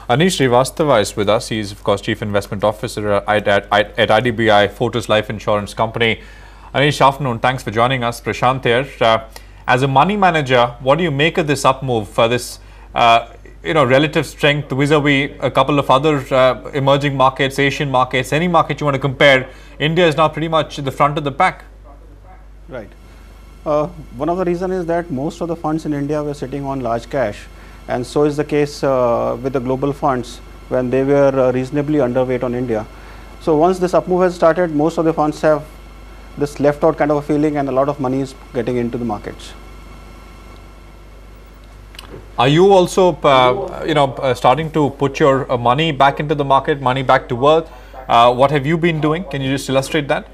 Anish Srivastava is with us. He is, of course, Chief Investment Officer at IDBI Fortis Life Insurance Company. Anish, afternoon. Thanks for joining us. Prashant here. As a money manager, what do you make of this up move for this, relative strength vis-a-vis a couple of other emerging markets, Asian markets, any market you want to compare? India is now pretty much at the front of the pack. Right. One of the reasons is that most of the funds in India were sitting on large cash, and so is the case with the global funds when they were reasonably underweight on India. So once this up move has started, most of the funds have this left out kind of a feeling, and a lot of money is getting into the markets. Are you also, starting to put your money back into the market, money back to work? What have you been doing? Can you just illustrate that?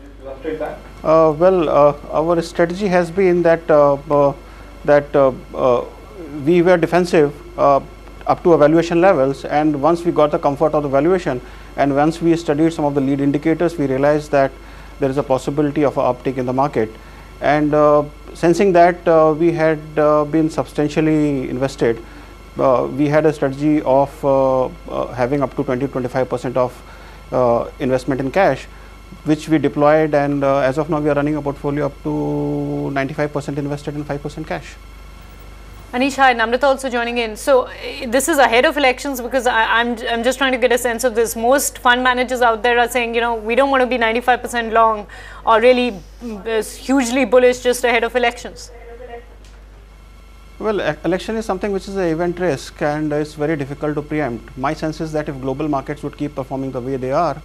Our strategy has been that we were defensive up to valuation levels, and once we got the comfort of the valuation, and once we studied some of the lead indicators, we realized that there is a possibility of an uptick in the market. And sensing that we had been substantially invested, we had a strategy of having up to 20-25% of investment in cash, which we deployed, and as of now we are running a portfolio up to 95% invested and 5% cash. Anish, hi, Namrata also joining in. So this is ahead of elections, because I'm just trying to get a sense of this. Most fund managers out there are saying, we don't want to be 95% long or really hugely bullish just ahead of elections. Well, election is something which is an event risk, and it's very difficult to preempt. My sense is that if global markets would keep performing the way they are,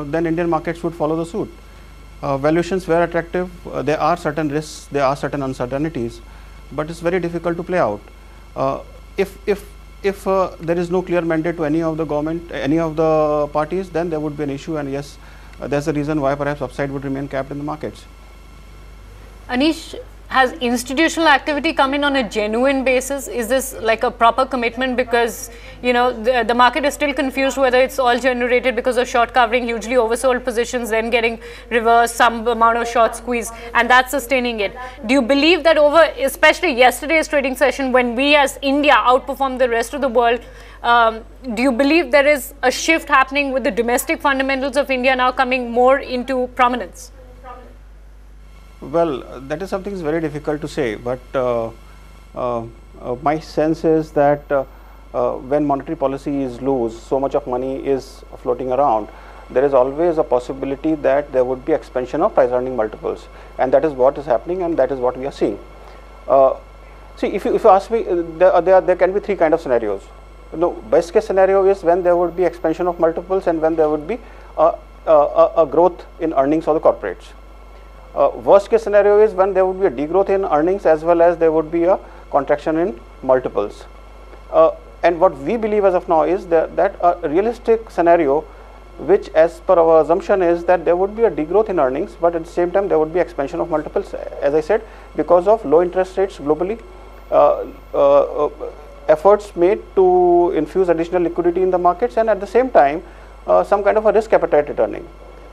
then Indian markets would follow the suit. Valuations were attractive. There are certain risks, there are certain uncertainties, but it's very difficult to play out. If there is no clear mandate to any of the government, any of the parties, then there would be an issue, and yes, there's a reason why perhaps upside would remain capped in the markets. Anish, has institutional activity come in on a genuine basis? Is this like a proper commitment? Because the market is still confused whether it's all generated because of short covering, hugely oversold positions, then getting reversed, some amount of short squeeze, and that's sustaining it. Do you believe that over, especially yesterday's trading session, when we as India outperformed the rest of the world, do you believe there is a shift happening with the domestic fundamentals of India now coming more into prominence? Well, that is something is very difficult to say, but my sense is that when monetary policy is loose, so much of money is floating around, there is always a possibility that there would be expansion of price earning multiples, and that is what is happening, and that is what we are seeing. See, if you ask me, there can be three kind of scenarios. Best case scenario is when there would be expansion of multiples and when there would be a growth in earnings of the corporates. Worst case scenario is when there would be a degrowth in earnings as well as there would be a contraction in multiples. And what we believe as of now is that a realistic scenario, which as per our assumption is that there would be a degrowth in earnings, but at the same time there would be expansion of multiples, as I said, because of low interest rates globally, efforts made to infuse additional liquidity in the markets, and at the same time some kind of a risk appetite returning.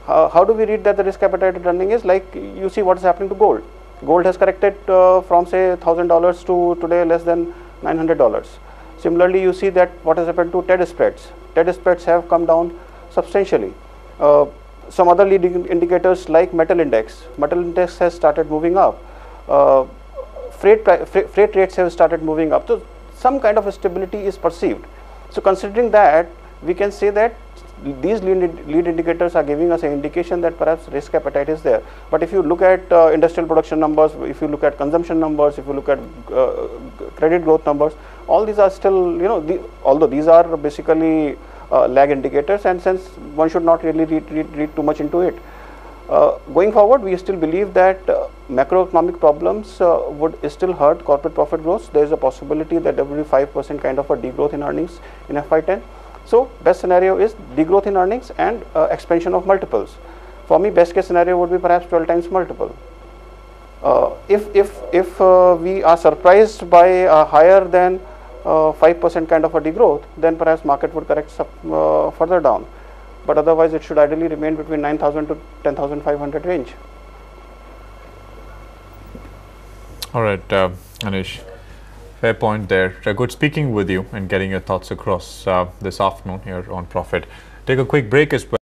How do we read that the risk appetite returning is? Like, you see what is happening to gold. Gold has corrected from say $1,000 to today less than $900. Similarly, you see that what has happened to TED spreads. TED spreads have come down substantially. Some other leading indicators like metal index. Metal index has started moving up. Freight rates have started moving up. So some kind of stability is perceived. So considering that, we can say that these lead indicators are giving us an indication that perhaps risk appetite is there. But if you look at industrial production numbers, if you look at consumption numbers, if you look at credit growth numbers, all these are still, although these are basically lag indicators, and since one should not really read too much into it. Going forward, we still believe that macroeconomic problems would still hurt corporate profit growth. There is a possibility that there will be 5% kind of a degrowth in earnings in FY10. So best scenario is degrowth in earnings and expansion of multiples. For me, best case scenario would be perhaps 12 times multiple. If we are surprised by a higher than 5% kind of a degrowth, then perhaps market would correct further down. But otherwise, it should ideally remain between 9,000 to 10,500 range. All right, Anish. Fair point there. Good speaking with you and getting your thoughts across this afternoon here on Profit. Take a quick break as well.